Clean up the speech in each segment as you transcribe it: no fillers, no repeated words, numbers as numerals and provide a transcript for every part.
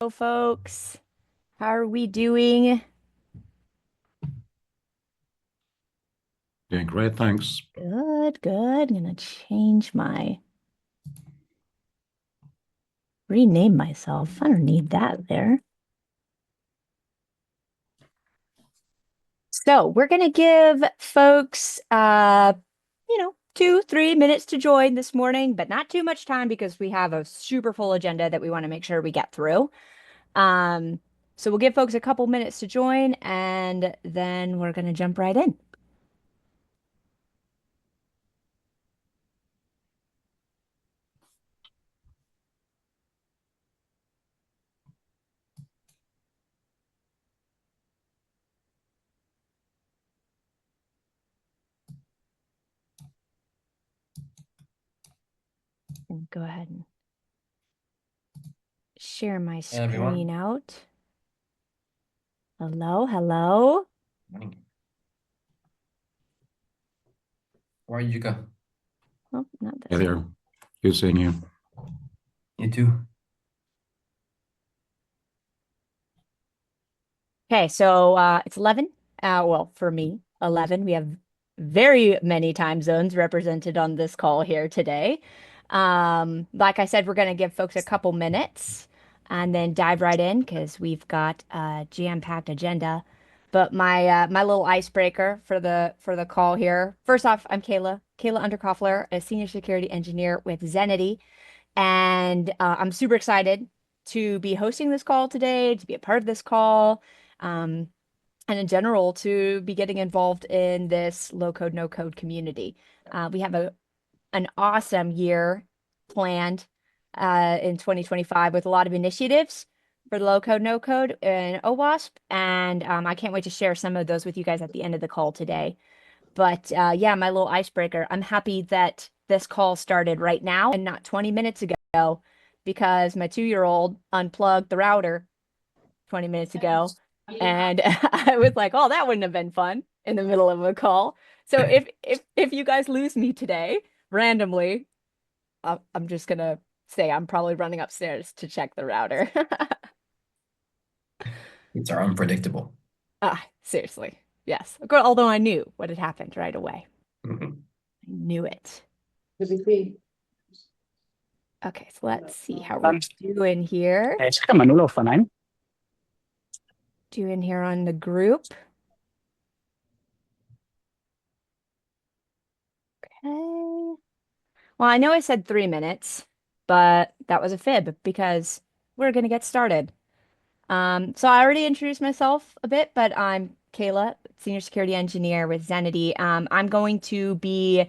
Folks. How are we doing? Doing great, thanks. Good, good. I'm gonna rename myself. I don't need that there. So we're gonna give folks 2-3 minutes to join this morning, but not too much time because we have a super full agenda that we want to make sure we get through. Um, so we'll give folks a couple minutes to join and then we're gonna jump right in. Go ahead and share my Hey, everyone. screen out. Hello, hello. Morning. How are you, Jukka? Oh, not Hey this there. one. Good seeing you. You too. Okay, so it's 11. Well, for me, 11. We have very many time zones represented on this call here today. Like I said, we're going to give folks a couple minutes and then dive right in because we've got a jam-packed agenda. But my little icebreaker for the call here. First off, I'm Kayla Underkoffler, a senior security engineer with Zenity, and I'm super excited to be hosting this call today, to be a part of this call. Um, and in general to be getting involved in this low code, no code community. We have an awesome year planned in 2025 with a lot of initiatives for the low code, no code and OWASP. And I can't wait to share some of those with you guys at the end of the call today. But yeah, my little icebreaker. I'm happy that this call started right now and not 20 minutes ago because my 2-year-old unplugged the router 20 minutes ago. And I was like, oh, that wouldn't have been fun in the middle of a call. So if you guys lose me today randomly, I'm just gonna say I'm probably running upstairs to check the router. It's are unpredictable. Seriously. Yes. Although I knew what had happened right away. Mhm. I knew it. Okay, so let's see how we're doing here. Doing here on the group. Okay. Well, I know I said 3 minutes, but that was a fib because we're going to get started. So I already introduced myself a bit, but I'm Kayla, Senior Security Engineer with Zenity. I'm going to be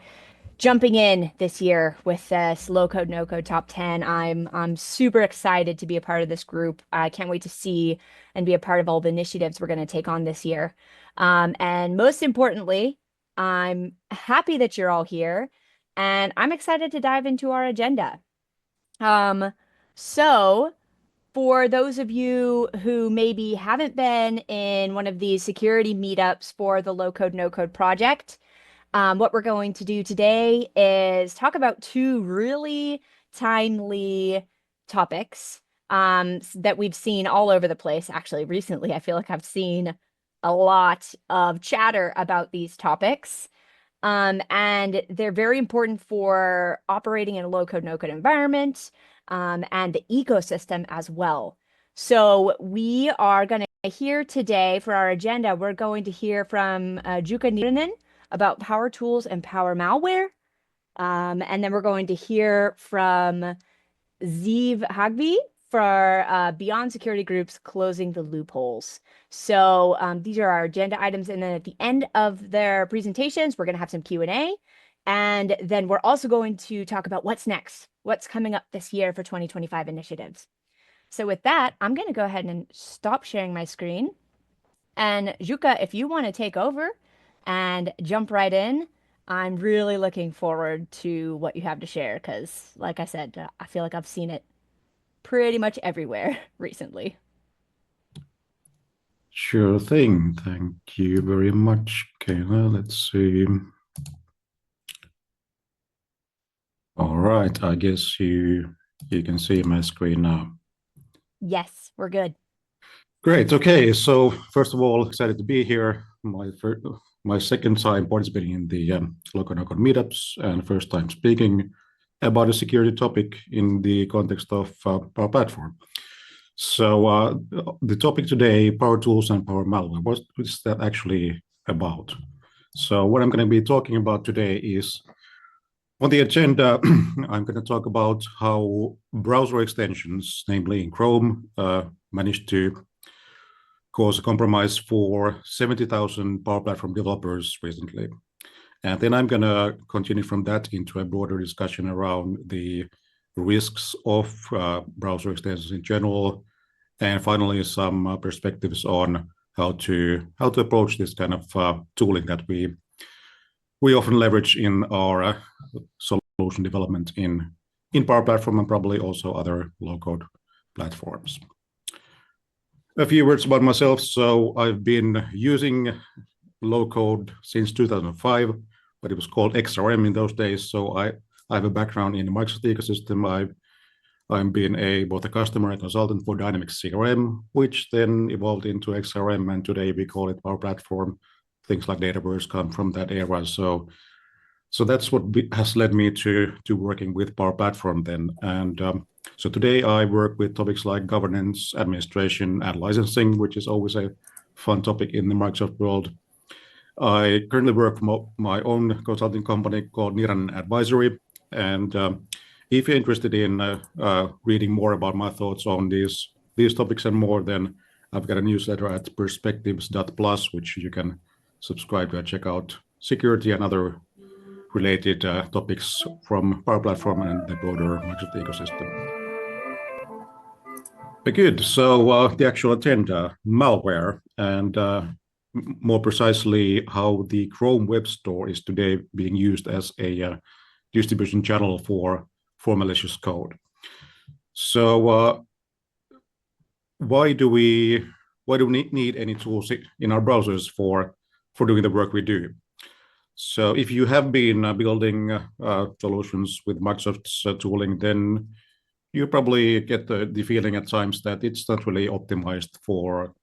jumping in this year with this low code, no code top 10. I'm super excited to be a part of this group. I can't wait to see and be a part of all the initiatives we're going to take on this year. And most importantly, I'm happy that you're all here and I'm excited to dive into our agenda. Um, so for those of you who maybe haven't been in one of these security meetups for the low code, no code project, what we're going to do today is talk about two really timely topics that we've seen all over the place. Actually, recently, I feel like I've seen a lot of chatter about these topics. And they're very important for operating in a low code, no code environment, and the ecosystem as well. So we are going to hear today for our agenda, we're going to hear from Jukka Niiranen about power tools and power malware. And then we're going to hear from Ziv Hagbi for Beyond Security Groups closing the loopholes. So these are our agenda items. And then at the end of their presentations, we're going to have some Q&A. And then we're also going to talk about what's next, what's coming up this year for 2025 initiatives. So with that, I'm going to go ahead and stop sharing my screen. And Jukka, if you want to take over and jump right in, I'm really looking forward to what you have to share because, like I said, I feel like I've seen it pretty much everywhere recently. Sure thing. Thank you very much, Kayla. Let's see. All right, I guess you can see my screen now. Yes, we're good. Great. Okay. So first of all, excited to be here. My second time participating in the local meetups and first time speaking about a security topic in the context of our platform. So the topic today, power tools and power malware. What is that actually about? So what I'm going to be talking about today is on the agenda, I'm going to talk about how browser extensions, namely in Chrome, managed to cause a compromise for 70,000 Power Platform developers recently. And then I'm going to continue from that into a broader discussion around the risks of browser extensions in general, and finally some perspectives on how to approach this kind of tooling that we often leverage in our solution development in Power Platform and probably also other low-code platforms. A few words about myself. So I've been using low-code since 2005, but it was called XRM in those days. So I have a background in the Microsoft ecosystem. I've been both a customer and consultant for Dynamics CRM, which then evolved into XRM, and today we call it Power Platform. Things like Dataverse come from that era. So that's what has led me to working with Power Platform then. And so today I work with topics like governance, administration, and licensing, which is always a fun topic in the Microsoft world. I currently work for my own consulting company called Niiranen Advisory. And if you're interested in reading more about my thoughts on these topics and more, then I've got a newsletter at perspectives.plus, which you can subscribe to and check out security and other related topics from Power Platform and the broader Microsoft ecosystem. Good. So the actual agenda, malware, and more precisely how the Chrome Web Store is today being used as a distribution channel for malicious code. So why do we need any tools in our browsers for doing the work we do? So if you have been building solutions with Microsoft's tooling, then you probably get the feeling at times that it's not really optimized for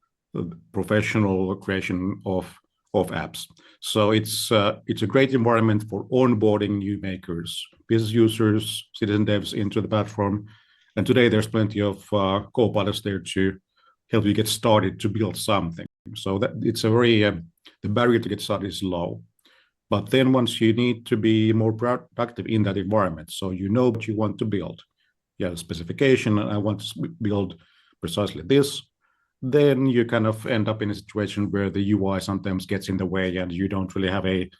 professional creation of apps. So it's a great environment for onboarding new makers, business users, citizen devs into the platform. And today there's plenty of co-pilots there to help you get started to build something. So that it's a very the barrier to get started is low. But then once you need to be more productive in that environment, so you know what you want to build, you have a specification, and I want to build precisely this, then you kind of end up in a situation where the UI sometimes gets in the way and you don't really have a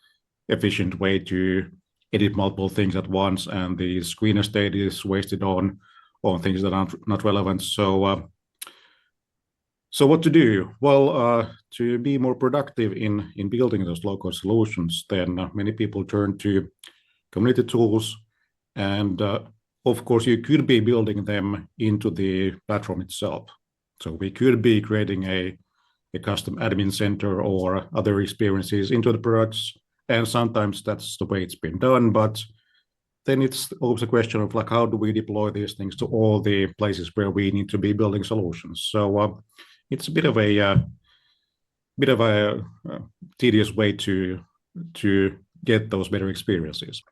efficient way to edit multiple things at once, and the screen estate is wasted on things that are not relevant. So what to do? Well, to be more productive in building those local solutions, then many people turn to community tools. And of course, you could be building them into the platform itself. So we could be creating a custom admin center or other experiences into the products. And sometimes that's the way it's been done. But then it's always a question of like, how do we deploy these things to all the places where we need to be building solutions? So it's a bit of a tedious way to get those better experiences.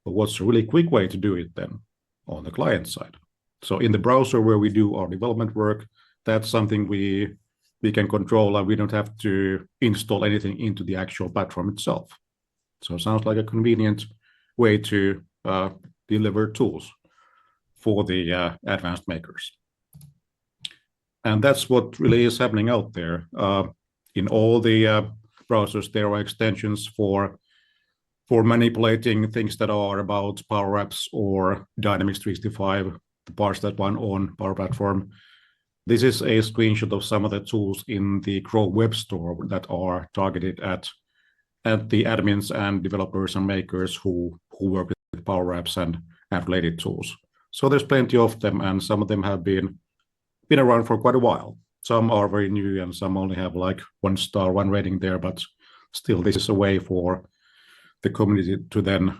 But what's a really quick way to do it then on the client side? So in the browser where we do our development work, that's something we can control, and we don't have to install anything into the actual platform itself. So it sounds like a convenient way to deliver tools for the advanced makers. And that's what really is happening out there. In all the browsers, there are extensions for manipulating things that are about Power Apps or Dynamics 365, the parts that run on Power Platform. This is a screenshot of some of the tools in the Chrome Web Store that are targeted at the admins and developers and makers who work with Power Apps and related tools. So there's plenty of them, and some of them have been around for quite a while. Some are very new, and some only have like 1 star, 1 rating there, but still this is a way for the community to then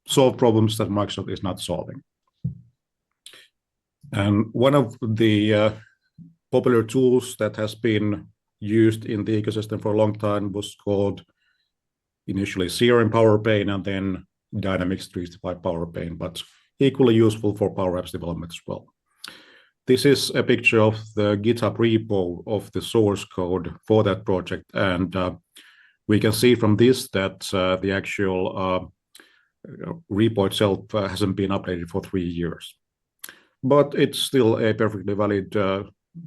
solve problems that Microsoft is not solving. And one of the popular tools that has been used in the ecosystem for a long time was called initially CRM PowerPane and then Dynamics 365 PowerPane, but equally useful for Power Apps development as well. This is a picture of the GitHub repo of the source code for that project, and we can see from this that the actual repo itself hasn't been updated for 3 years. But it's still a perfectly valid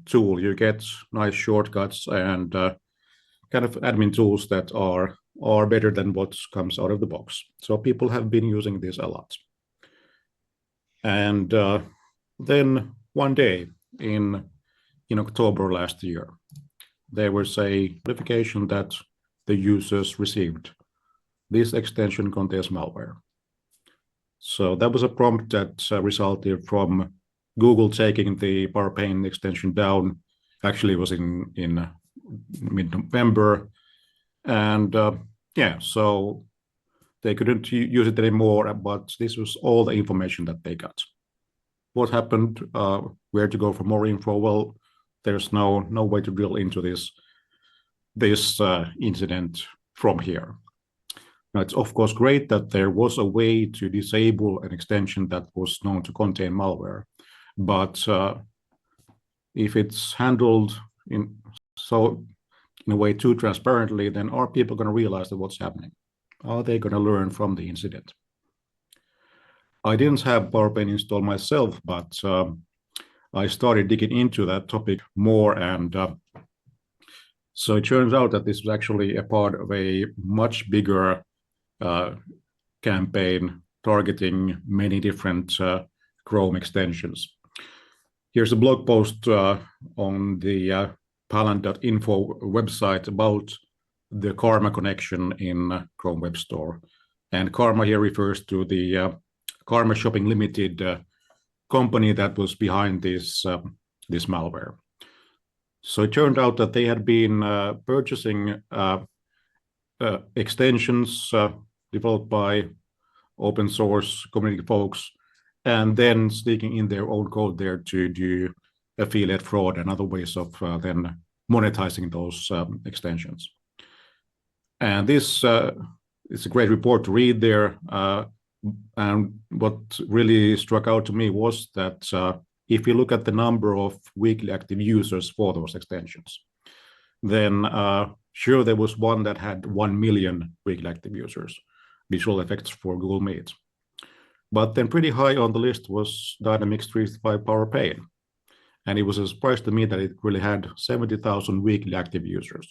tool. You get nice shortcuts and kind of admin tools that are better than what comes out of the box. So people have been using this a lot. And then one day in October last year, there was a notification that the users received this extension contains malware. So that was a prompt that resulted from Google taking the PowerPane extension down. Actually, it was in mid-November. And yeah, so they couldn't use it anymore, but this was all the information that they got. What happened, where to go for more info? Well, there's no way to drill into this incident from here. Now, it's of course great that there was a way to disable an extension that was known to contain malware, but if it's handled in a way too transparently, then are people going to realize that what's happening? Are they going to learn from the incident? I didn't have PowerPane installed myself, but I started digging into that topic more, and so it turns out that this was actually a part of a much bigger campaign targeting many different Chrome extensions. Here's a blog post on the palant.info website about the Karma connection in Chrome Web Store. And Karma here refers to the Karma Shopping Limited company that was behind this malware. So it turned out that they had been purchasing extensions developed by open source community folks, and then sneaking in their own code there to do affiliate fraud and other ways of then monetizing those extensions. And this is a great report to read there. And what really struck out to me was that if you look at the number of weekly active users for those extensions, then sure, there was one that had 1 million weekly active users, visual effects for Google Meet. But then pretty high on the list was Dynamics 365 PowerPane. And it was a surprise to me that it really had 70,000 weekly active users.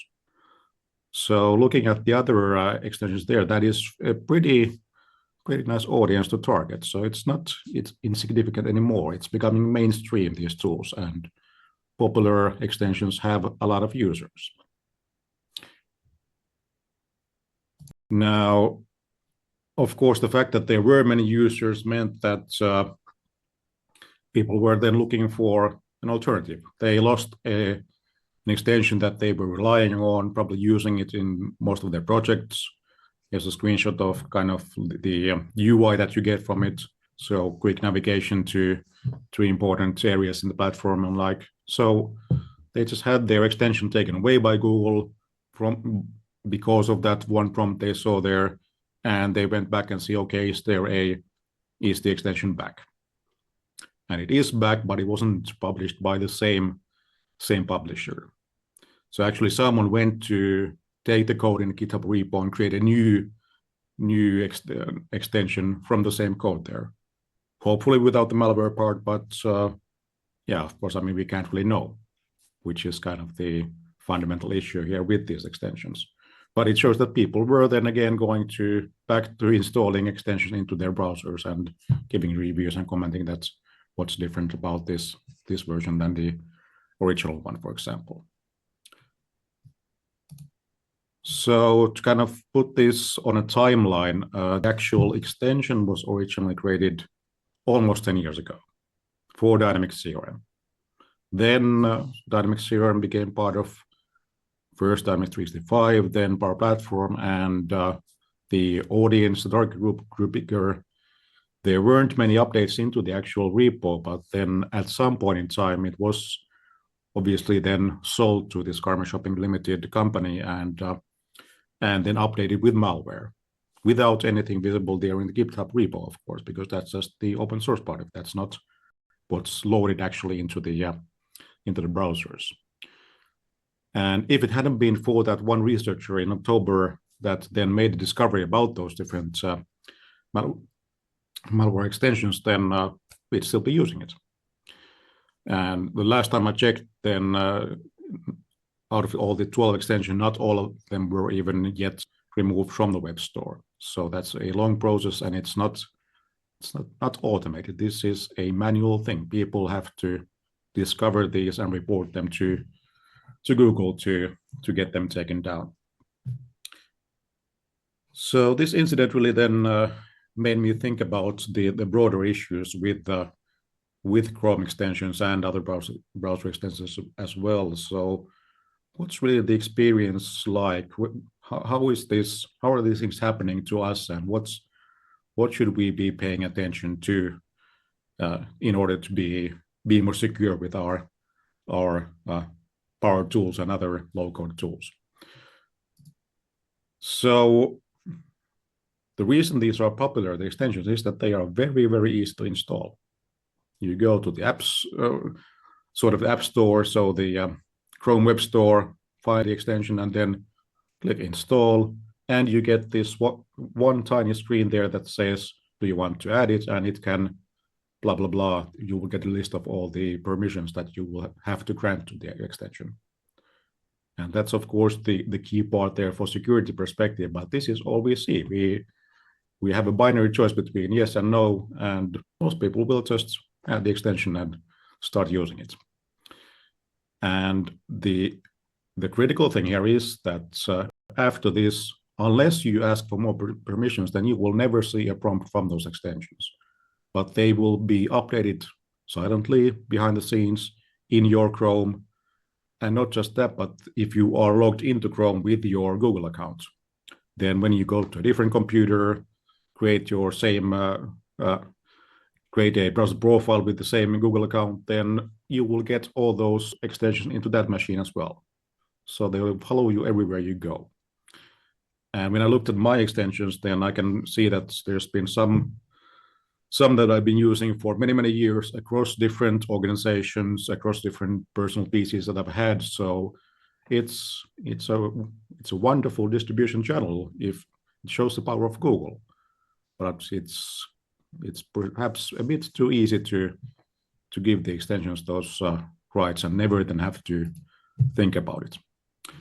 So looking at the other extensions there, that is a pretty nice audience to target. So it's insignificant anymore. It's becoming mainstream, these tools, and popular extensions have a lot of users. Now, of course, the fact that there were many users meant that people were then looking for an alternative. They lost an extension that they were relying on, probably using it in most of their projects. Here's a screenshot of kind of the UI that you get from it. So quick navigation to important areas in the platform and like. So they just had their extension taken away by Google because of that one prompt they saw there, and they went back and see, okay, is the extension back? And it is back, but it wasn't published by the same publisher. So actually someone went to take the code in the GitHub repo and create a new extension from the same code there. Hopefully without the malware part, but yeah, of course, I mean, we can't really know, which is kind of the fundamental issue here with these extensions. But it shows that people were then again going back to installing extensions into their browsers and giving reviews and commenting that's what's different about this version than the original one, for example. So to kind of put this on a timeline, the actual extension was originally created almost 10 years ago for Dynamics CRM. Then Dynamics CRM became part of first Dynamics 365, then PowerPlatform, and the audience, the target group grew bigger. there weren't many updates into the actual repo, but then at some point in time, it was obviously then sold to this Karma Shopping Limited company and then updated with malware without anything visible there in the GitHub repo, of course, because that's just the open source part of it. That's not what's loaded actually into the browsers. And if it hadn't been for that one researcher in October that then made a discovery about those different malware extensions, then we'd still be using it. And the last time I checked, then out of all the 12 extensions, not all of them were even yet removed from the web store. So that's a long process, and it's not automated. This is a manual thing. People have to discover these and report them to Google to get them taken down. So this incident really then made me think about the broader issues with Chrome extensions and other browser extensions as well. So what's really the experience like? How are these things happening to us, and what should we be paying attention to in order to be more secure with our Power tools and other low-code tools? So the reason these are popular, the extensions, is that they are very, very easy to install. You go to the apps, sort of app store, so the Chrome Web Store, find the extension, and then click install, and you get this one tiny screen there that says, do you want to add it? And it can blah, blah, blah. You will get a list of all the permissions that you will have to grant to the extension. And that's, of course, the key part there for security perspective, but this is all we see. We have a binary choice between yes and no, and most people will just add the extension and start using it. And the critical thing here is that after this, unless you ask for more permissions, then you will never see a prompt from those extensions. But they will be updated silently behind the scenes in your Chrome. And not just that, but if you are logged into Chrome with your Google account, then when you go to a different computer, create your same create a browser profile with the same Google account, then you will get all those extensions into that machine as well. So they will follow you everywhere you go. And when I looked at my extensions, then I can see that there's been some that I've been using for many, many years across different organizations, across different personal PCs that I've had. So it's a wonderful distribution channel if it shows the power of Google. But it's perhaps a bit too easy to give the extensions those rights and never then have to think about it,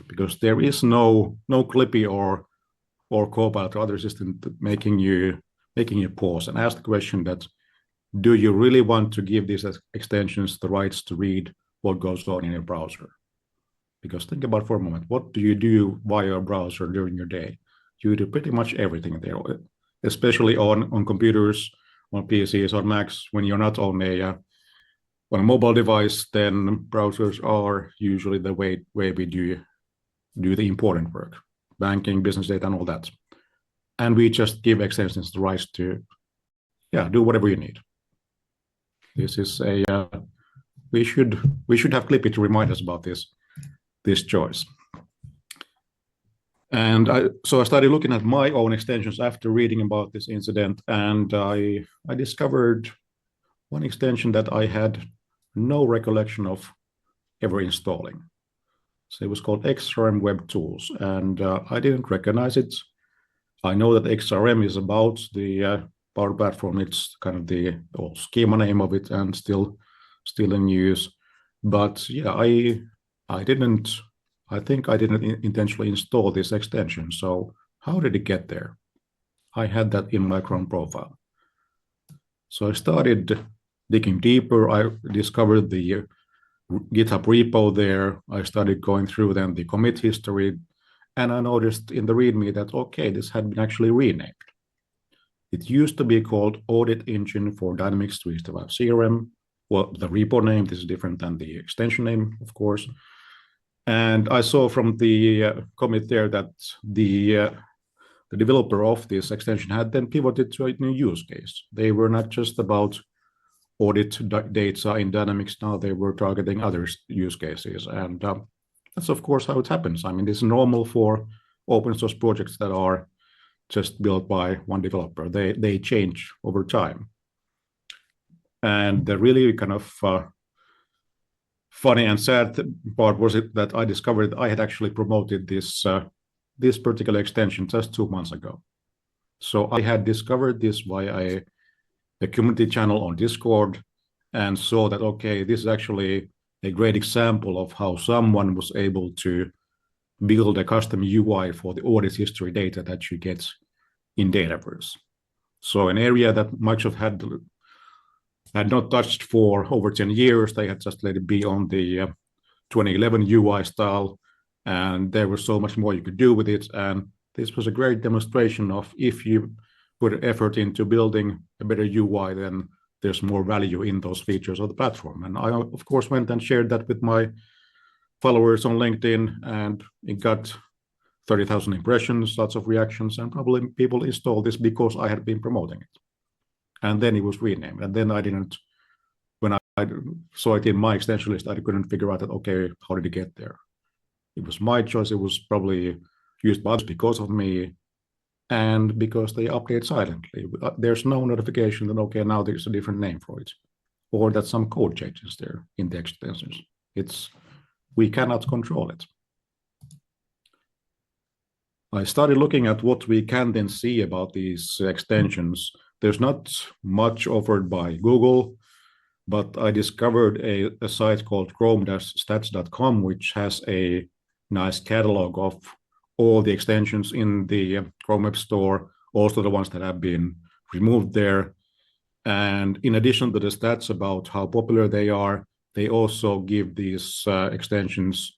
because there is no Clippy or Copilot or other assistant making you pause and ask the question that, do you really want to give these extensions the rights to read what goes on in your browser? Because think about it for a moment, what do you do via a browser during your day? You do pretty much everything there, especially on computers, on PCs, on Macs. When you're not on a mobile device, then browsers are usually the way we do the important work, banking, business data, and all that. And we just give extensions the rights to, do whatever you need. This is we should have Clippy to remind us about this choice. And so I started looking at my own extensions after reading about this incident, and I discovered one extension that I had no recollection of ever installing. So it was called XRM Web Tools, and I didn't recognize it. I know that XRM is about the PowerPlatform. It's kind of the old schema name of it and still in use. But yeah, I think I didn't intentionally install this extension. So how did it get there? I had that in my Chrome profile. So I started digging deeper. I discovered the GitHub repo there. I started going through then the commit history, and I noticed in the README that, okay, this had been actually renamed. It used to be called Audit Engine for Dynamics 365 CRM. Well, the repo name, this is different than the extension name, of course. And I saw from the commit there that the the developer of this extension had then pivoted to a new use case. They were not just about audit data in Dynamics. Now they were targeting other use cases. And that's, of course, how it happens. I mean, it's normal for open source projects that are just built by one developer. They change over time. And the really kind of funny and sad part was it that I discovered I had actually promoted this particular extension just 2 months ago. So I had discovered this via a community channel on Discord and saw that, okay, this is actually a great example of how someone was able to build a custom UI for the audit history data that you get in Dataverse. So an area that Microsoft had not touched for over 10 years. They had just let it be on the 2011 UI style, and there was so much more you could do with it. And this was a great demonstration of if you put effort into building a better UI, then there's more value in those features of the platform. And I, of course, went and shared that with my followers on LinkedIn, and it got 30,000 impressions, lots of reactions, and probably people installed this because I had been promoting it. And then it was renamed. And then when I saw it in my extension list, I couldn't figure out that, okay, how did it get there? It was my choice. It was probably used by others because of me and because they update silently. There's no notification that, okay, now there's a different name for it, or that some code changes there in the extensions. We cannot control it. I started looking at what we can then see about these extensions. There's not much offered by Google, but I discovered a site called chrome-stats.com, which has a nice catalog of all the extensions in the Chrome Web Store, also the ones that have been removed there. And in addition to the stats about how popular they are, they also give these extensions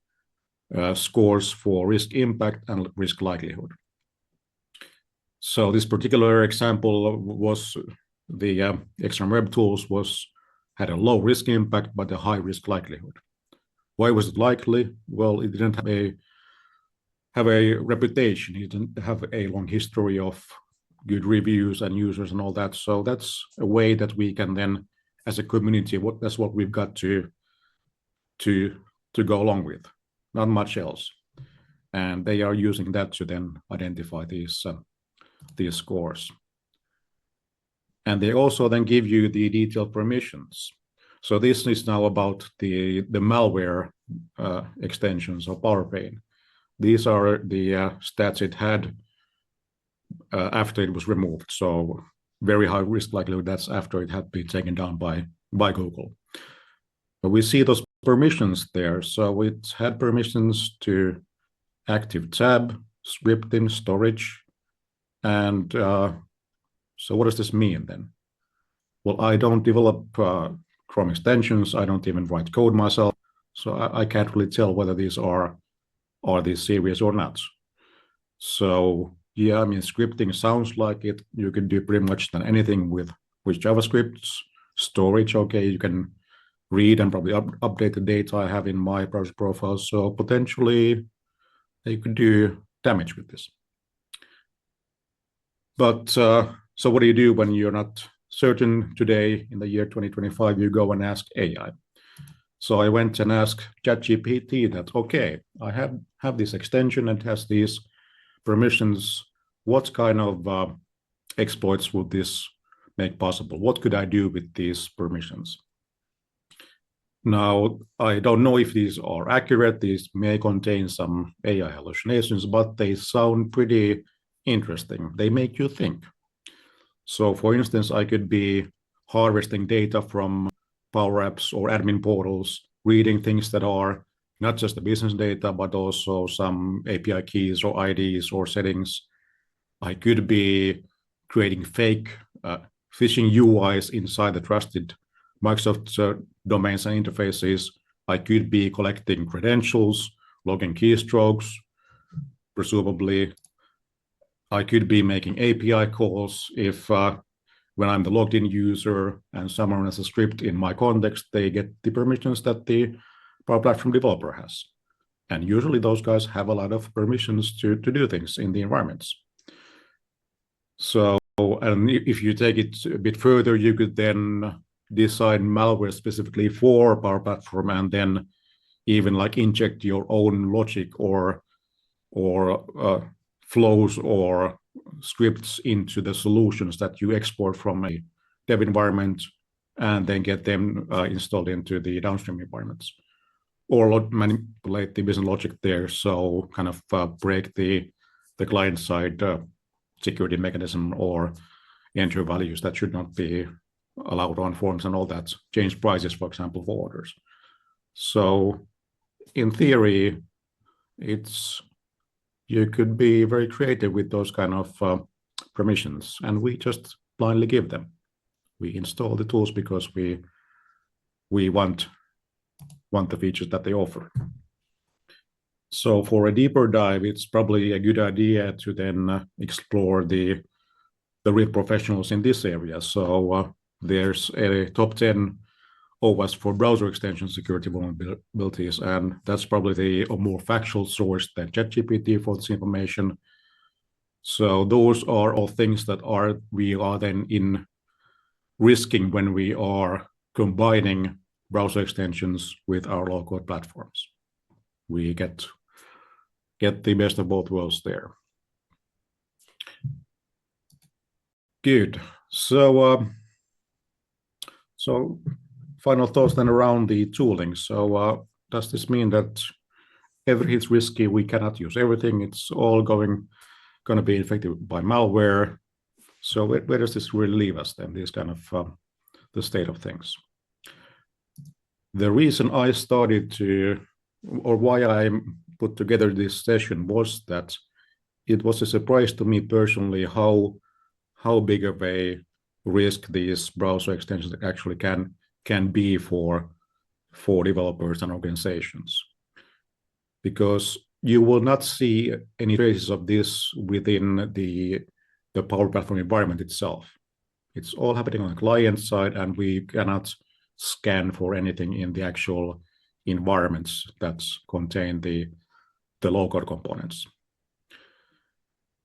scores for risk impact and risk likelihood. So this particular example was the external web tools had a low risk impact but a high risk likelihood. Why was it likely? Well, it didn't have a reputation. It didn't have a long history of good reviews and users and all that. So that's a way that we can then, as a community, that's what we've got to go along with. Not much else. And they are using that to then identify these scores. And they also then give you the detailed permissions. So this is now about the malware extensions of PowerPlatform. These are the stats it had after it was removed. So very high risk likelihood, that's after it had been taken down by Google. But we see those permissions there. So it had permissions to active tab, scripting, storage. And so what does this mean then? Well, I don't develop Chrome extensions. I don't even write code myself. So I can't really tell whether these are these serious or not. So yeah, I mean, scripting sounds like it. You can do pretty much anything with JavaScript. Storage, okay, you can read and probably update the data I have in my browser profile. So potentially they could do damage with this. But so what do you do when you're not certain today in the year 2025? You go and ask AI. So I went and asked ChatGPT that, okay, I have this extension and it has these permissions. What kind of exploits would this make possible? What could I do with these permissions? Now, I don't know if these are accurate. These may contain some AI hallucinations, but they sound pretty interesting. They make you think. So for instance, I could be harvesting data from Power Apps or admin portals, reading things that are not just the business data, but also some API keys or IDs or settings. I could be creating fake phishing UIs inside the trusted Microsoft domains and interfaces. I could be collecting credentials, logging keystrokes, presumably. I could be making API calls if when I'm the logged in user and someone has a script in my context, they get the permissions that the PowerPlatform developer has. And usually those guys have a lot of permissions to do things in the environments. So, and if you take it a bit further, you could then design malware specifically for PowerPlatform and then even like inject your own logic or flows or scripts into the solutions that you export from a dev environment and then get them installed into the downstream environments or manipulate the business logic there. So kind of break the client side security mechanism or enter values that should not be allowed on forms and all that, change prices, for example, for orders. So in theory, you could be very creative with those kind of permissions, and we just blindly give them. We install the tools because we want the features that they offer. So for a deeper dive, it's probably a good idea to then explore the real professionals in this area. So there's a top 10 OWASP for browser extension security vulnerabilities, and that's probably a more factual source than ChatGPT for this information. So those are all things that we are then in risking when we are combining browser extensions with our low-code platforms. We get the best of both worlds there. Good. So final thoughts then around the tooling. So does this mean that everything is risky? We cannot use everything. It's all going to be infected by malware. So where does this really leave us then? This kind of the state of things. The reason I started to, or why I put together this session, was that it was a surprise to me personally how big of a risk these browser extensions actually can be for developers and organizations, because you will not see any traces of this within the PowerPlatform environment itself. It's all happening on the client side, and we cannot scan for anything in the actual environments that contain the low-code components.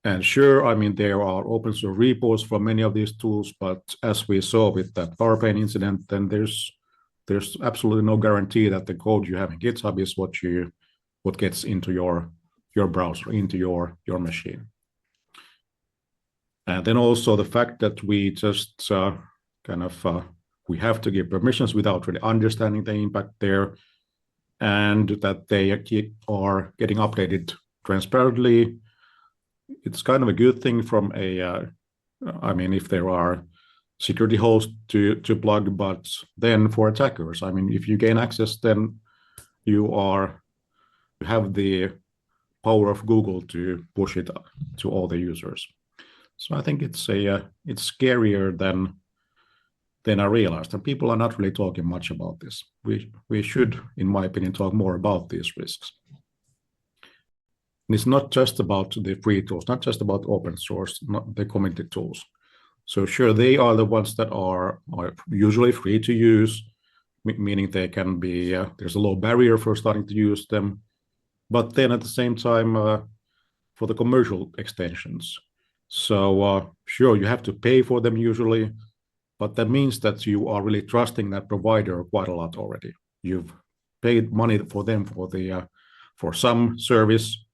And sure, I mean, there are open source repos for many of these tools, but as we saw with that PowerPane incident, then there's absolutely no guarantee that the code you have in GitHub is what gets into your browser, into your machine. And then also the fact that we just we have to give permissions without really understanding the impact there, and that they are getting updated transparently. It's kind of a good thing from I mean, if there are security holes to plug, but then for attackers, I mean, if you gain access, then you have the power of Google to push it to all the users. So I think it's scarier than I realized, and people are not really talking much about this. We should, in my opinion, talk more about these risks. And it's not just about the free tools, not just about open source, not the community tools. So sure, they are the ones that are usually free to use, meaning they can be, there's a low barrier for starting to use them. But then at the same time, for the commercial extensions. So sure, you have to pay for them usually, but that means that you are really trusting that provider quite a lot already. You've paid money for them for some service,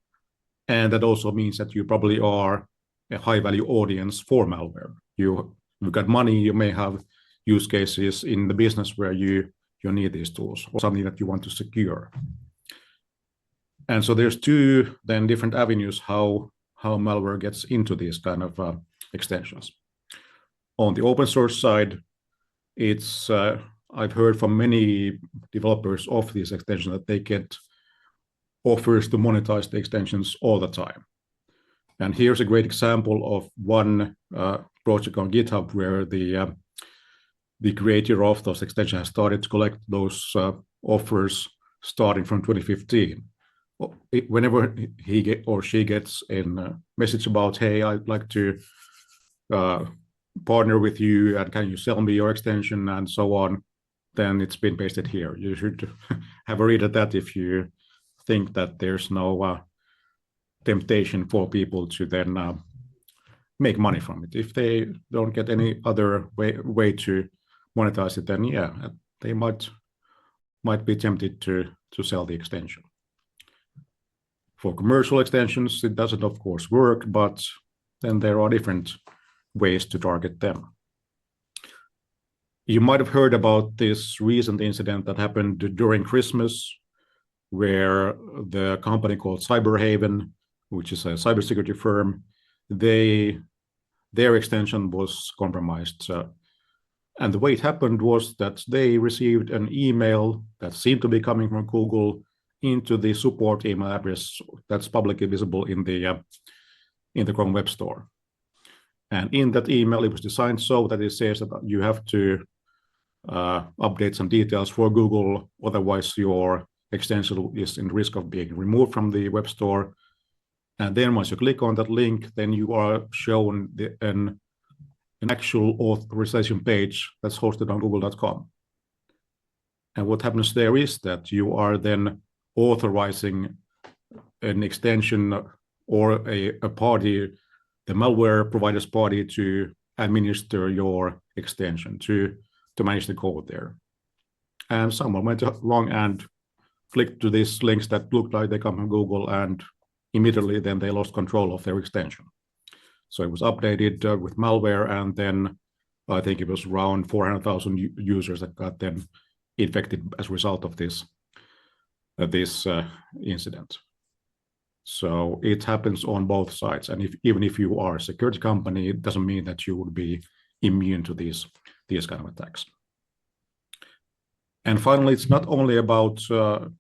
and that also means that you probably are a high-value audience for malware. You've got money, you may have use cases in the business where you need these tools or something that you want to secure. And so there's two then different avenues how malware gets into these kind of extensions. On the open source side, it's I've heard from many developers of these extensions that they get offers to monetize the extensions all the time. And here's a great example of one project on GitHub where the creator of those extensions has started to collect those offers starting from 2015. Whenever he or she gets a message about, hey, I'd like to partner with you and can you sell me your extension and so on, then it's been pasted here. You should have a read at that if you think that there's no temptation for people to then make money from it. If they don't get any other way to monetize it, then yeah, they might be tempted to sell the extension. For commercial extensions, it doesn't, of course, work, but then there are different ways to target them. You might have heard about this recent incident that happened during Christmas, where the company called Cyberhaven, which is a cybersecurity firm, their extension was compromised. And the way it happened was that they received an email that seemed to be coming from Google into the support email address that's publicly visible in the Chrome Web Store. And in that email, it was designed so that it says that you have to update some details for Google, otherwise your extension is in risk of being removed from the web store. And then once you click on that link, then you are shown an actual authorization page that's hosted on google.com. And what happens there is that you are then authorizing an extension or a party, the malware provider's party, to administer your extension, to manage the code there. And someone went along and clicked to these links that looked like they come from Google, and immediately then they lost control of their extension. So it was updated with malware, and then I think it was around 400,000 users that got then infected as a result of this incident. So it happens on both sides, and even if you are a security company, it doesn't mean that you would be immune to these kind of attacks. And finally, it's not only about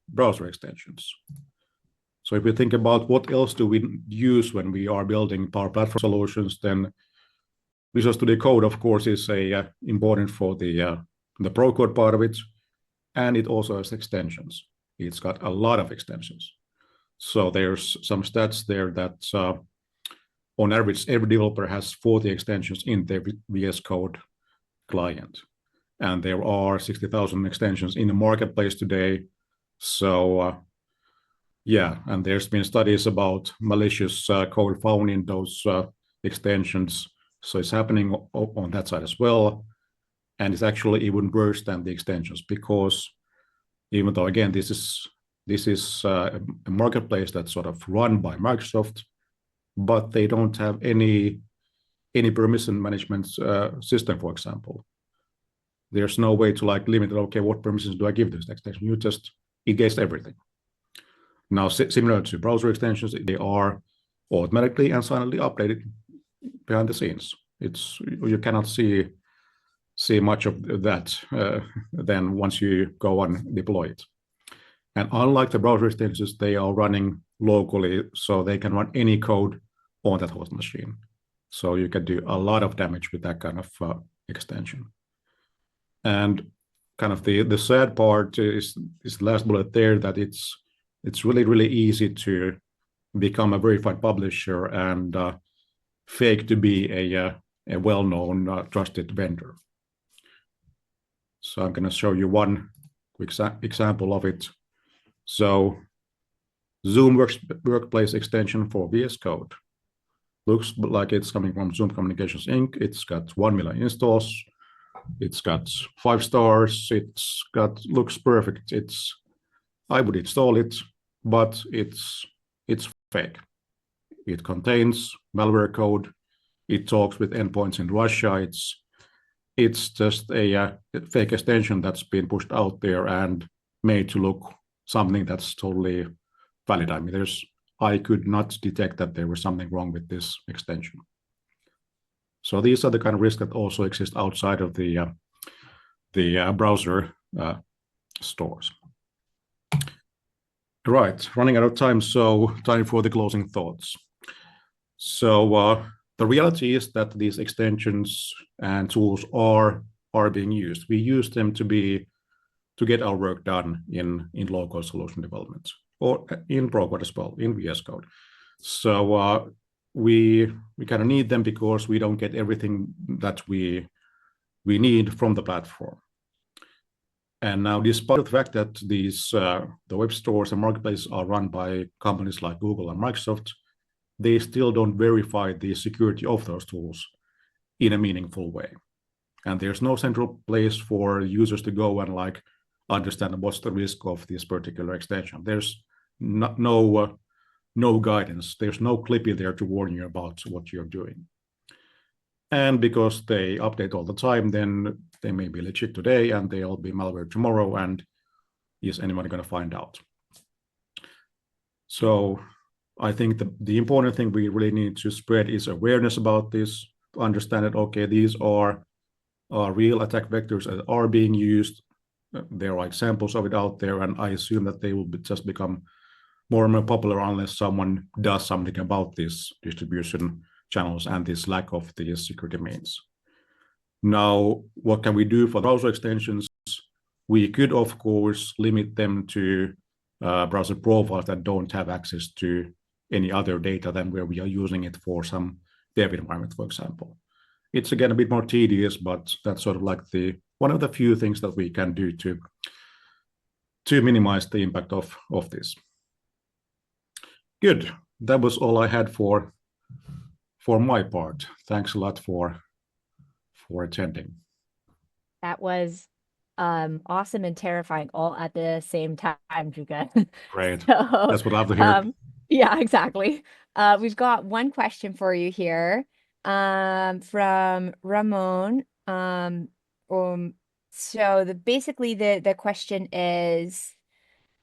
browser extensions. So if we think about what else do we use when we are building PowerPlatform solutions, then Visual Studio Code, of course, is important for the Pro Code part of it, and it also has extensions. It's got a lot of extensions. So there's some stats there that on average, every developer has 40 extensions in their VS Code client. And there are 60,000 extensions in the marketplace today. So yeah, and there's been studies about malicious code found in those extensions. So it's happening on that side as well. And it's actually even worse than the extensions, because even though, again, this is a marketplace that's sort of run by Microsoft, but they don't have any permission management system, for example. There's no way to limit, okay, what permissions do I give this extension? It gets everything. Now, similar to browser extensions, they are automatically and silently updated behind the scenes. You cannot see much of that then once you go and deploy it. And unlike the browser extensions, they are running locally, so they can run any code on that host machine. So you can do a lot of damage with that kind of extension. And kind of the sad part is the last bullet there, that it's really, really easy to become a verified publisher and fake to be a well-known, trusted vendor. So I'm going to show you one quick example of it. So Zoom Workplace extension for VS Code. Looks like it's coming from Zoom Communications Inc. It's got 1 million installs. It's got 5 stars. Looks perfect. I would install it, but it's fake. It contains malware code. It talks with endpoints in Russia. It's just a fake extension that's been pushed out there and made to look something that's totally valid. I mean, I could not detect that there was something wrong with this extension. So these are the kind of risks that also exist outside of the browser stores. Right, running out of time, so time for the closing thoughts. So the reality is that these extensions and tools are being used. We use them to get our work done in local solution development, or in Pro Code as well, in VS Code. So we kind of need them because we don't get everything that we need from the platform. And now, despite the fact that these the web stores and marketplaces are run by companies like Google and Microsoft, they still don't verify the security of those tools in a meaningful way. And there's no central place for users to go and like understand what's the risk of this particular extension. There's no guidance. There's no clippy there to warn you about what you're doing. And because they update all the time, then they may be legit today and they'll be malware tomorrow. And is anyone going to find out? So I think the important thing we really need to spread is awareness about this, to understand that, okay, these are real attack vectors that are being used. There are examples of it out there, and I assume that they will just become more and more popular unless someone does something about these distribution channels and this lack of these security means. Now, what can we do for browser extensions? We could, of course, limit them to browser profiles that don't have access to any other data than where we are using it for some dev environment, for example. It's again a bit more tedious, but that's sort of like one of the few things that we can do to minimize the impact of this. Good. That was all I had for my part. Thanks a lot for attending. That was awesome and terrifying all at the same time, Jukka. Great. So, That's what I love to hear. yeah, exactly. We've got one question for you here from Ramon. So basically the question is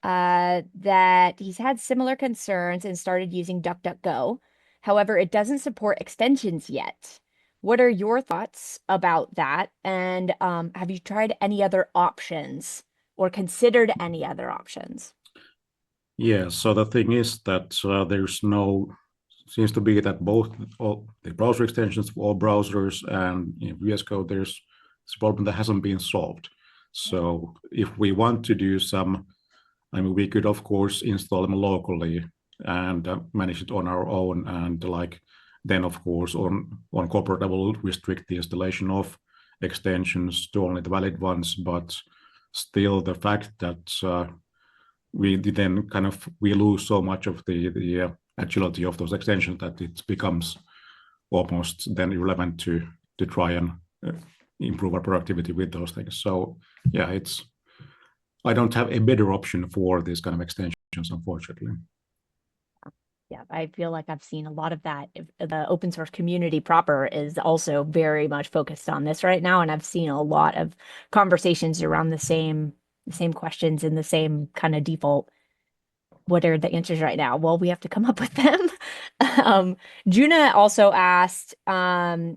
that he's had similar concerns and started using DuckDuckGo. However, it doesn't support extensions yet. What are your thoughts about that? And have you tried any other options or considered any other options? Yeah, so the thing is that seems to be that both all the browser extensions for all browsers and in VS Code, there's this problem that hasn't been solved. So if we want to do we could of course install them locally and manage it on our own, and then of course on corporate level restrict the installation of extensions to only the valid ones. But still, the fact that we lose so much of the agility of those extensions that it becomes almost then irrelevant to try and improve our productivity with those things. So yeah, I don't have a better option for these kind of extensions, unfortunately. Yeah, I feel like I've seen a lot of that. The open source community proper is also very much focused on this right now, and I've seen a lot of conversations around the same questions and the same kind of default. What are the answers right now? Well, we have to come up with them. Juna also asked, does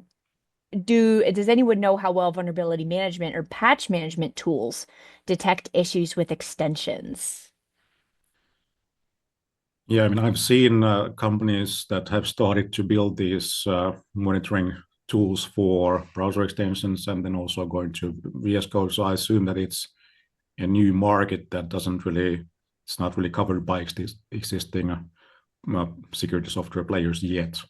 anyone know how well vulnerability management or patch management tools detect issues with extensions? Yeah, I've seen companies that have started to build these monitoring tools for browser extensions and then also going to VS Code. So I assume that it's a new market that it's not really covered by existing security software players yet.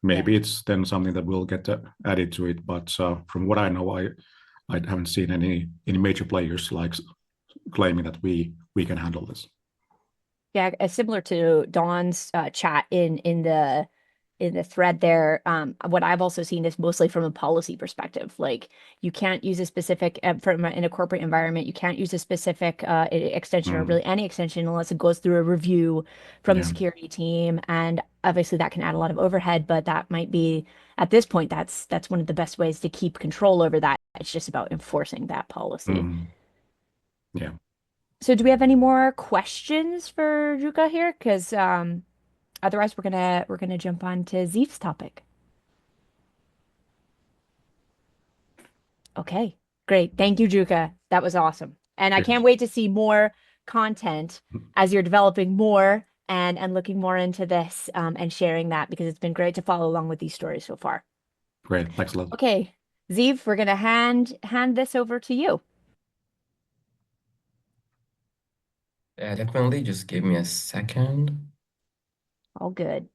Maybe it's then something that will get added to it, but from what I know, I haven't seen any major players claiming that we can handle this. Yeah, similar to Dawn's chat in the thread there. What I've also seen is mostly from a policy perspective. Like you can't use a specific in a corporate environment, you can't use a specific extension or really any extension unless it goes through a review from the security team. And obviously that can add a lot of overhead, but that might be at this point that's one of the best ways to keep control over that. It's just about enforcing that policy. Yeah. So do we have any more questions for Jukka here? Because otherwise we're gonna jump on to Ziv's topic. Okay, great. Thank you, Jukka. That was awesome. And I can't wait to see more content as you're developing more and looking more into this and sharing that, because it's been great to follow along with these stories so far. Great. Thanks a lot. Okay, Ziv, we're gonna hand this over to you. Yeah, definitely. Just give me a second. All good.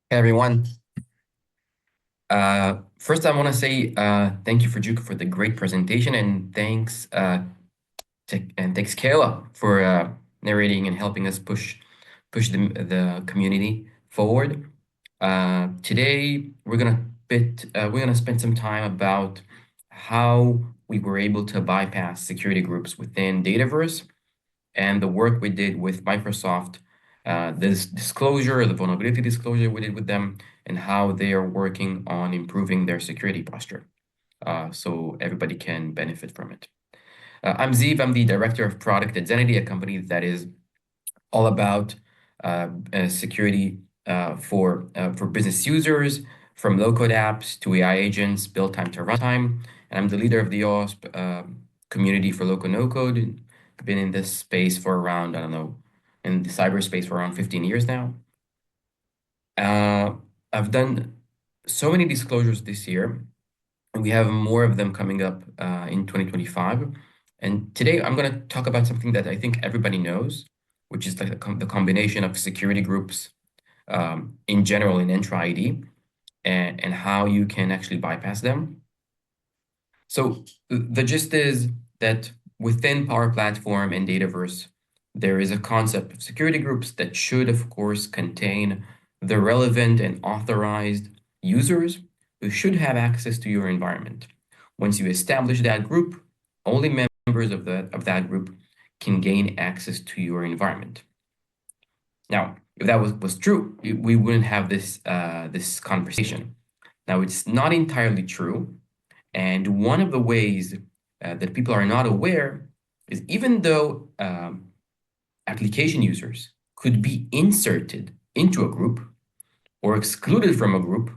Hey, everyone. First, I want to say thank you for Jukka for the great presentation, and thanks Kayla for narrating and helping us push the community forward. Today we're gonna spend some time about how we were able to bypass security groups within Dataverse and the work we did with Microsoft, this disclosure, the vulnerability disclosure we did with them, and how they are working on improving their security posture, so everybody can benefit from it. I'm Ziv. I'm the director of product at Zenity, a company that is all about security for business users, from low-code apps to AI agents, build time to runtime. And I'm the leader of the OWASP community for low-code, no-code. I've been in this space for around, I don't know, in the cyberspace for around 15 years now. I've done so many disclosures this year, and we have more of them coming up in 2025. And today I'm going to talk about something that I think everybody knows, which is like the combination of security groups in general in Entra ID and how you can actually bypass them. So the gist is that within PowerPlatform and Dataverse, there is a concept of security groups that should, of course, contain the relevant and authorized users who should have access to your environment. Once you establish that group, only members of that group can gain access to your environment. Now, if that was true, we wouldn't have this conversation. Now, it's not entirely true. And one of the ways that people are not aware is even though application users could be inserted into a group or excluded from a group,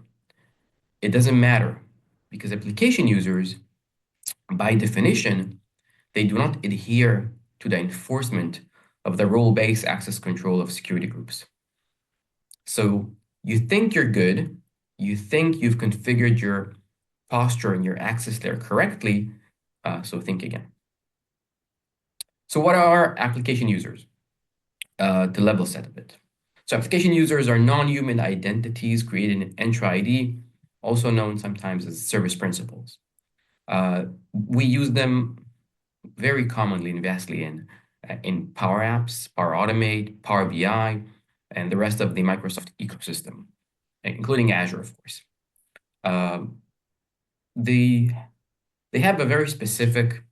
it doesn't matter, because application users, by definition, they do not adhere to the enforcement of the role-based access control of security groups. So you think you're good, you think you've configured your posture and your access layer correctly, so think again. So what are application users? To level set a bit. So application users are non-human identities created in Entra ID, also known sometimes as service principals. We use them very commonly and vastly in Power Apps, Power Automate, Power BI, and the rest of the Microsoft ecosystem, including Azure, of course. They have a very specific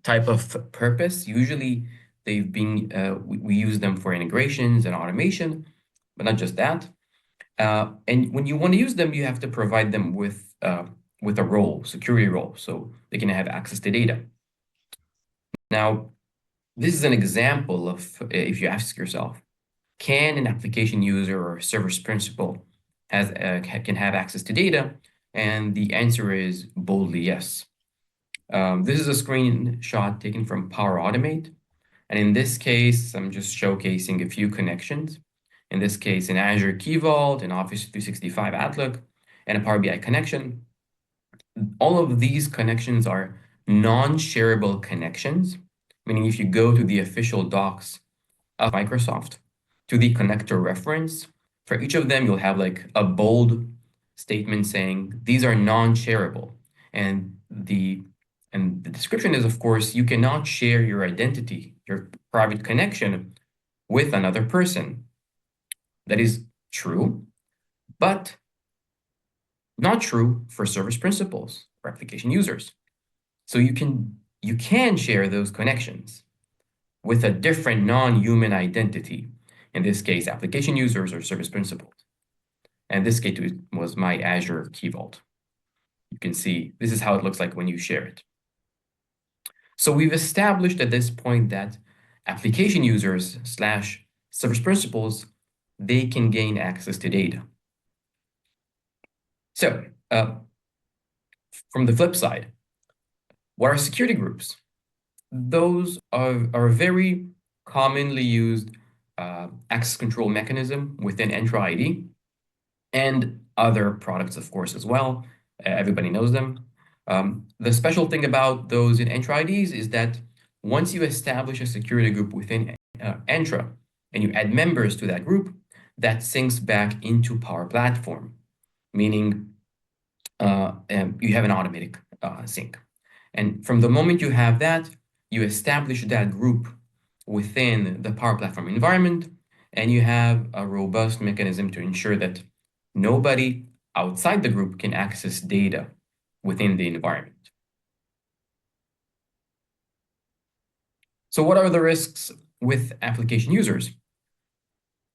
type of purpose. Usually they've been, we use them for integrations and automation, but not just that. And when you want to use them, you have to provide them with a role, security role, so they can have access to data. Now, this is an example of, if you ask yourself, can an application user or service principal can have access to data? And the answer is boldly yes. This is a screenshot taken from Power Automate. And in this case, I'm just showcasing a few connections. In this case, an Azure Key Vault, an Office 365 Outlook, and a Power BI connection. All of these connections are non-shareable connections, meaning if you go to the official docs of Microsoft, to the connector reference, for each of them, you'll have like a bold statement saying these are non-shareable. And the description is, of course, you cannot share your identity, your private connection with another person. That is true, but not true for service principals or application users. So you can share those connections with a different non-human identity. In this case, application users or service principals. And this case was my Azure Key Vault. You can see this is how it looks like when you share it. So we've established at this point that application users / service principals, they can gain access to data. So from the flip side, what are security groups? Those are very commonly used access control mechanism within Entra ID and other products, of course, as well. Everybody knows them. The special thing about those in Entra IDs is that once you establish a security group within Entra and you add members to that group, that syncs back into PowerPlatform, meaning you have an automatic sync. And from the moment you have that, you establish that group within the PowerPlatform environment, and you have a robust mechanism to ensure that nobody outside the group can access data within the environment. So what are the risks with application users?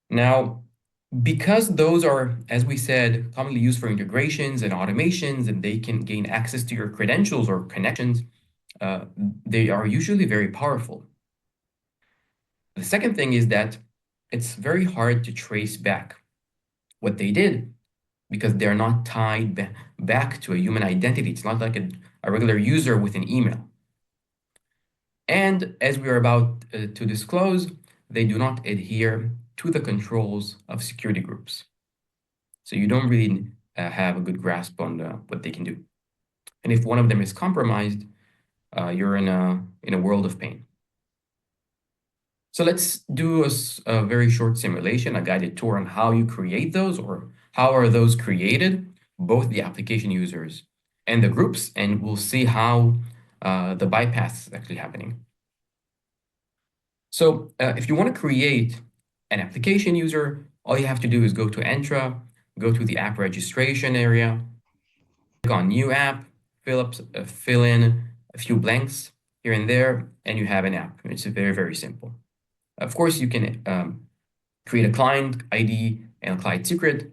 Now, because those are, as we said, commonly used for integrations and automations, and they can gain access to your credentials or connections, they are usually very powerful. The second thing is that it's very hard to trace back what they did because they're not tied back to a human identity. It's not like a regular user with an email. And as we are about to disclose, they do not adhere to the controls of security groups. So you don't really have a good grasp on what they can do. And if one of them is compromised, you're in a world of pain. So let's do a very short simulation, a guided tour on how you create those, or how are those created, both the application users and the groups, and we'll see how the bypass is actually happening. So if you want to create an application user, all you have to do is go to Entra, go to the app registration area, click on New App, fill in a few blanks here and there, and you have an app. It's very, very simple. Of course, you can create a client ID and a client secret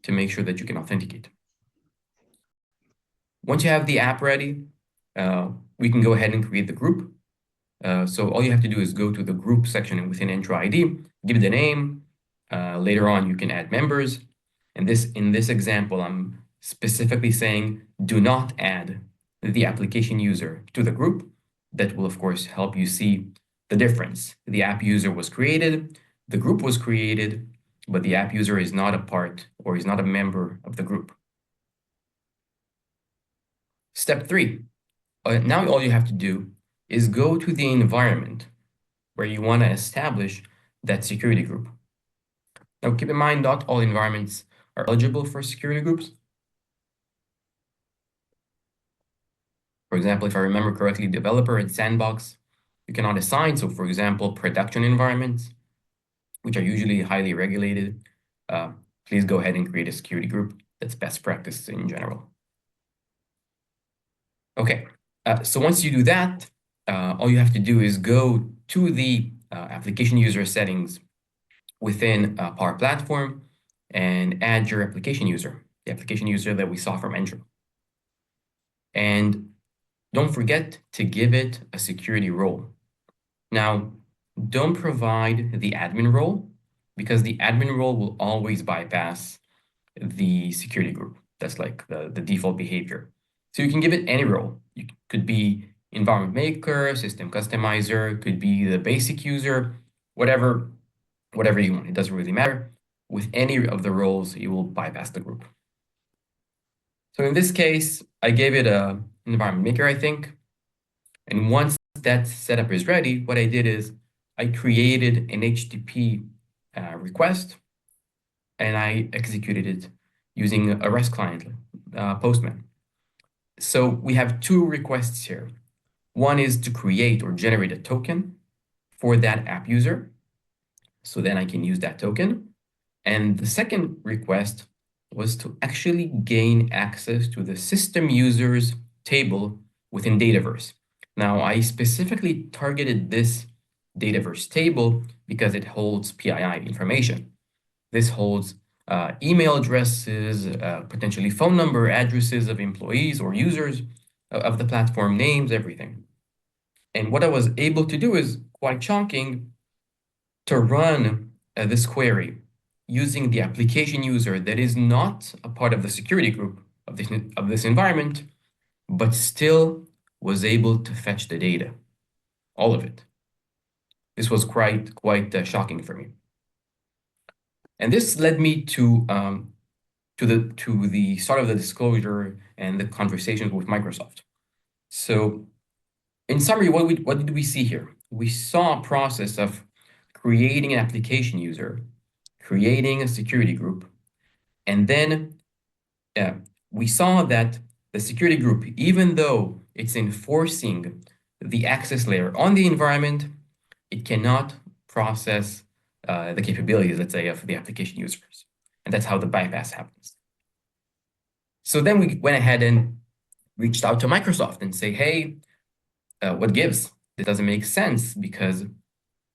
to make sure that you can authenticate. Once you have the app ready, we can go ahead and create the group. So all you have to do is go to the group section within Entra ID, give it a name. Later on, you can add members. And in this example, I'm specifically saying do not add the application user to the group. That will, of course, help you see the difference. The app user was created, the group was created, but the app user is not a part or is not a member of the group. Step 3. Now all you have to do is go to the environment where you want to establish that security group. Now keep in mind, not all environments are eligible for security groups. For example, if I remember correctly, developer and sandbox, you cannot assign. So for example, production environments, which are usually highly regulated, please go ahead and create a security group. That's best practice in general. Okay, so once you do that, all you have to do is go to the application user settings within PowerPlatform and add your application user, the application user that we saw from Entra. And don't forget to give it a security role. Now, don't provide the admin role because the admin role will always bypass the security group. That's like the default behavior. So you can give it any role. You could be environment maker, system customizer, could be the basic user, whatever you want. It doesn't really matter. With any of the roles, you will bypass the group. So in this case, I gave it an environment maker, I think. And once that setup is ready, what I did is I created an HTTP request and I executed it using a REST client, Postman. So we have two requests here. One is to create or generate a token for that app user. So then I can use that token. And the second request was to actually gain access to the system users table within Dataverse. Now, I specifically targeted this Dataverse table because it holds PII information. This holds email addresses, potentially phone number, addresses of employees or users of the platform, names, everything. And what I was able to do is quite shocking, to run this query using the application user that is not a part of the security group of this environment, but still was able to fetch the data, all of it. This was quite shocking for me. And this led me to the start of the disclosure and the conversations with Microsoft. So in summary, what did we see here? We saw a process of creating an application user, creating a security group, and then we saw that the security group, even though it's enforcing the access layer on the environment, it cannot process the capabilities, let's say, of the application users. And that's how the bypass happens. So then we went ahead and reached out to Microsoft and say, hey, what gives? This doesn't make sense because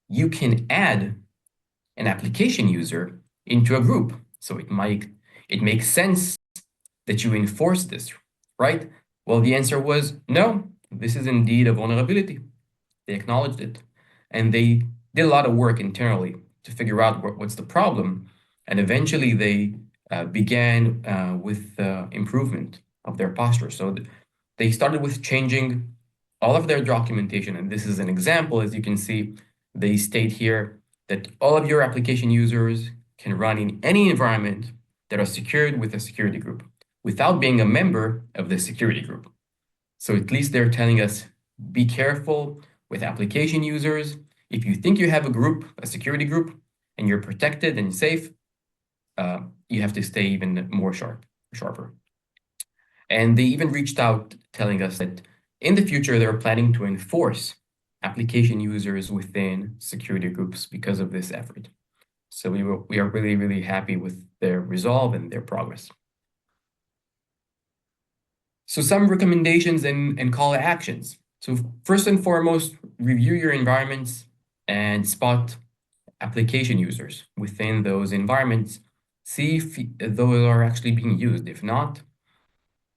you can add an application user into a group. So it makes sense that you enforce this, right? Well, the answer was no, this is indeed a vulnerability. They acknowledged it. And they did a lot of work internally to figure out what's the problem. And eventually they began with improvement of their posture. So they started with changing all of their documentation. And this is an example, as you can see, they state here that all of your application users can run in any environment that are secured with a security group without being a member of the security group. So at least they're telling us, be careful with application users. If you think you have a group, a security group, and you're protected and safe, you have to stay even more sharper. And they even reached out telling us that in the future, they're planning to enforce application users within security groups because of this effort. So we are really, really happy with their resolve and their progress. So some recommendations and call to actions. So first and foremost, review your environments and spot application users within those environments. See if those are actually being used. If not,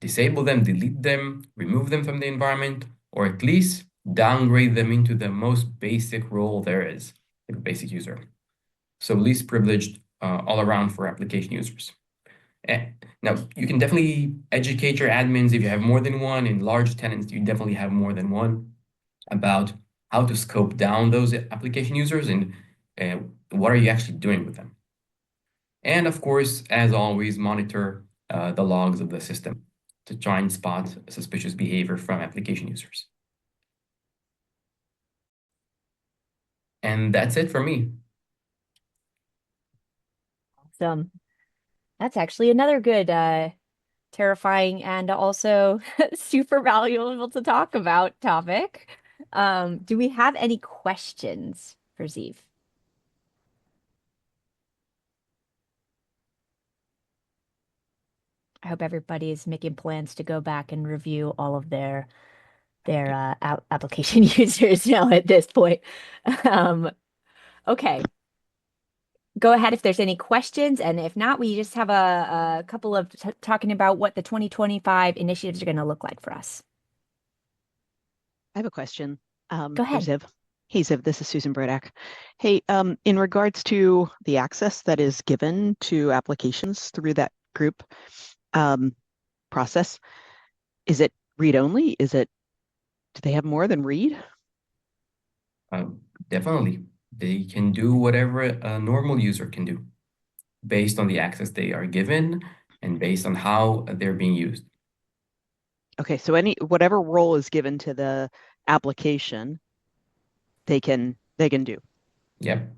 disable them, delete them, remove them from the environment, or at least downgrade them into the most basic role there is, like a basic user. So least privileged all around for application users. Now, you can definitely educate your admins if you have more than one. In large tenants, you definitely have more than one about how to scope down those application users and what are you actually doing with them. And of course, as always, monitor the logs of the system to try and spot suspicious behavior from application users. And that's it for me. Awesome. That's actually another good, terrifying and also super valuable to talk about topic. Do we have any questions for Ziv? I hope everybody is making plans to go back and review all of their application users now at this point. Okay. Go ahead if there's any questions, and if not, we just have a couple of talking about what the 2025 initiatives are going to look like for us. I have a question Go for ahead. Ziv. Hey, Ziv, this is Susan Brodak. Hey, in regards to the access that is given to applications through that group process, is it read-only? Do they have more than read? Definitely. They can do whatever a normal user can do based on the access they are given and based on how they're being used. Okay, so whatever role is given to the application, they can do. Yep.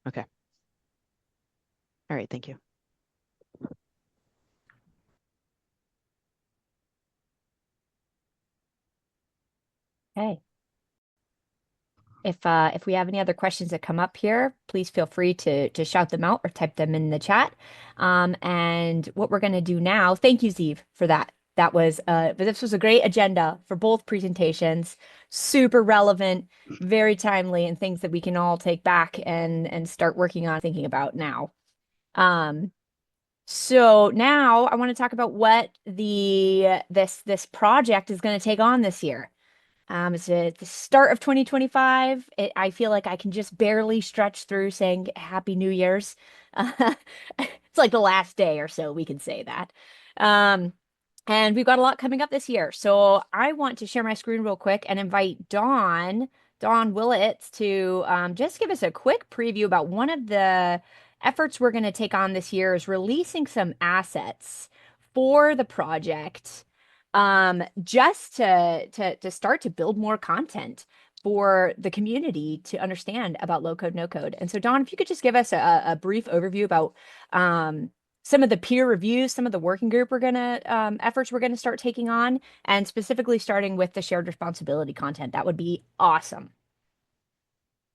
Okay. All right, thank you. Okay. If we have any other questions that come up here, please feel free to shout them out or type them in the chat. And what we're going to do now, thank you, Ziv, for that. This was a great agenda for both presentations, super relevant, very timely, and things that we can all take back and start working on thinking about now. So now I want to talk about what this project is going to take on this year. It's at the start of 2025. I feel like I can just barely stretch through saying Happy New Year's. It's like the last day or so, we can say that. And we've got a lot coming up this year. So I want to share my screen real quick and invite Dawn Willits to just give us a quick preview about one of the efforts we're going to take on this year is releasing some assets for the project just to start to build more content for the community to understand about low code, no code. And so, Dawn, if you could just give us a brief overview about some of the peer reviews, some of the working group efforts we're gonna start taking on, and specifically starting with the shared responsibility content, that would be awesome.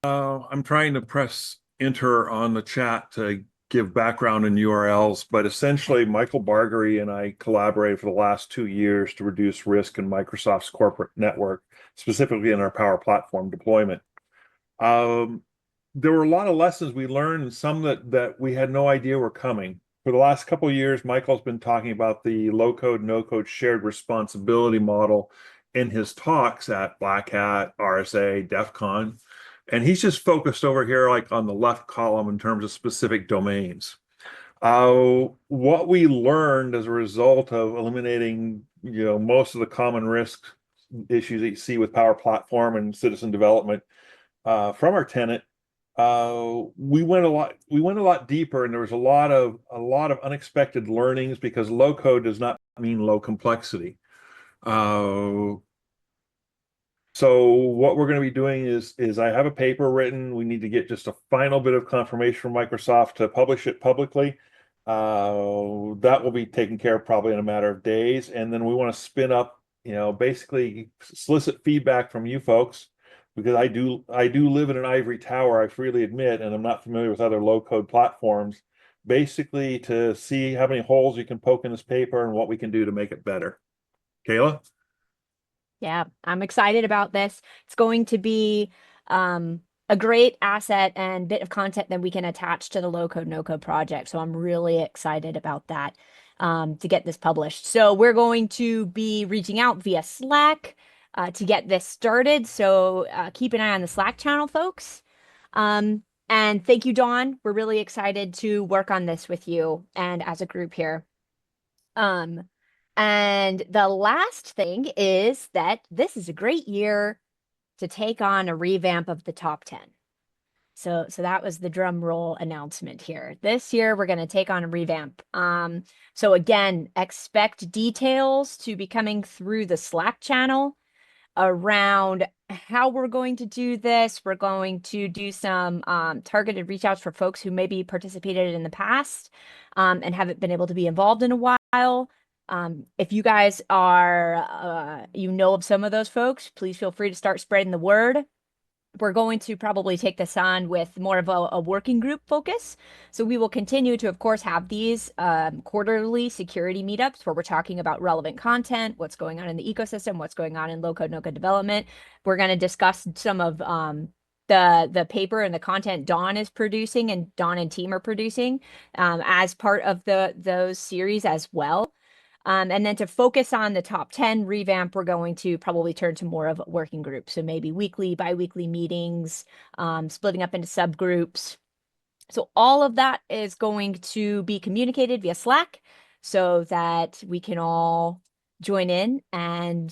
I'm trying to press enter on the chat to give background and URLs, but essentially Michael Bargery and I collaborated for the last 2 years to reduce risk in Microsoft's corporate network, specifically in our PowerPlatform deployment. There were a lot of lessons we learned, and some that we had no idea were coming. For the last couple of years, Michael's been talking about the low-code, no-code shared responsibility model in his talks at Black Hat, RSA, DEF CON. And he's just focused over here, like on the left column in terms of specific domains. What we learned as a result of eliminating, most of the common risk issues that you see with PowerPlatform and citizen development from our tenant, we went a lot deeper, and there was a lot of unexpected learnings because low code does not mean low complexity. So what we're going to be doing is I have a paper written. We need to get just a final bit of confirmation from Microsoft to publish it publicly. That will be taken care of probably in a matter of days. And then we want to spin up, basically solicit feedback from you folks, because I do live in an ivory tower, I freely admit, and I'm not familiar with other low code platforms, basically to see how many holes you can poke in this paper and what we can do to make it better. Kayla? Yeah, I'm excited about this. It's going to be a great asset and bit of content that we can attach to the low code, no code project. So I'm really excited about that to get this published. So we're going to be reaching out via Slack to get this started. So keep an eye on the Slack channel, folks. And thank you, Dawn. We're really excited to work on this with you and as a group here. And the last thing is that this is a great year to take on a revamp of the top 10. So that was the drum roll announcement here. This year, we're going to take on a revamp. So again, expect details to be coming through the Slack channel around how we're going to do this. We're going to do some targeted reach outs for folks who maybe participated in the past and haven't been able to be involved in a while. If you guys are, of some of those folks, please feel free to start spreading the word. We're going to probably take this on with more of a working group focus. So we will continue to, of course, have these quarterly security meetups where we're talking about relevant content, what's going on in the ecosystem, what's going on in low-code, no-code development. We're going to discuss some of the paper and the content Dawn is producing and Dawn and team are producing as part of those series as well. And then to focus on the top 10 revamp, we're going to probably turn to more of a working group. So maybe weekly, bi-weekly meetings, splitting up into subgroups. So all of that is going to be communicated via Slack so that we can all join in and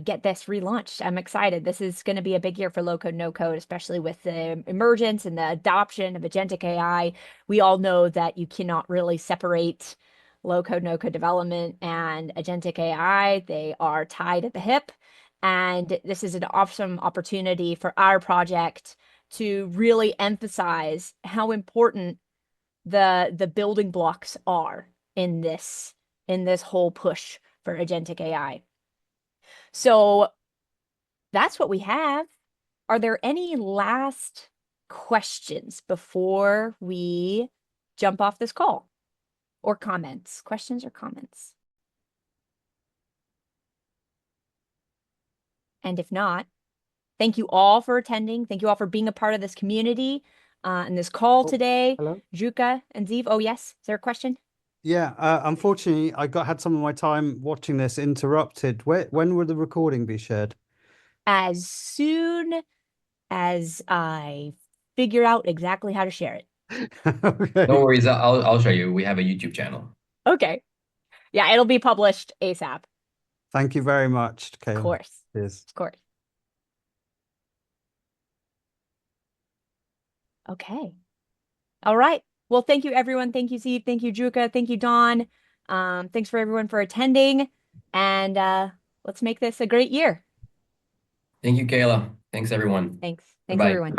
get this relaunched. I'm excited. This is going to be a big year for low code, no code, especially with the emergence and the adoption of agentic AI. We all know that you cannot really separate low code, no code development and agentic AI. They are tied at the hip. And this is an awesome opportunity for our project to really emphasize how important the building blocks are in this whole push for agentic AI. So that's what we have. Are there any last questions before we jump off this call? Or comments, questions or comments? And if not, thank you all for attending. Thank you all for being a part of this community and this call today. Hello? Jukka and Ziv. Oh, yes. Is there a question? Yeah, unfortunately, I had some of my time watching this interrupted. When will the recording be shared? As soon as I figure out exactly how to share it. Okay. No worries, I'll show you. We have a YouTube channel. Okay. Yeah, it'll be published ASAP. Thank you very much, Kayla. Of course. Cheers. Of course. Okay. All right. Well, thank you, everyone. Thank you, Ziv. Thank you, Jukka. Thank you, Dawn. Thanks for everyone for attending. And let's make this a great year. Thank you, Kayla. Thanks, everyone. Thanks. Thanks, Bye-bye. everyone.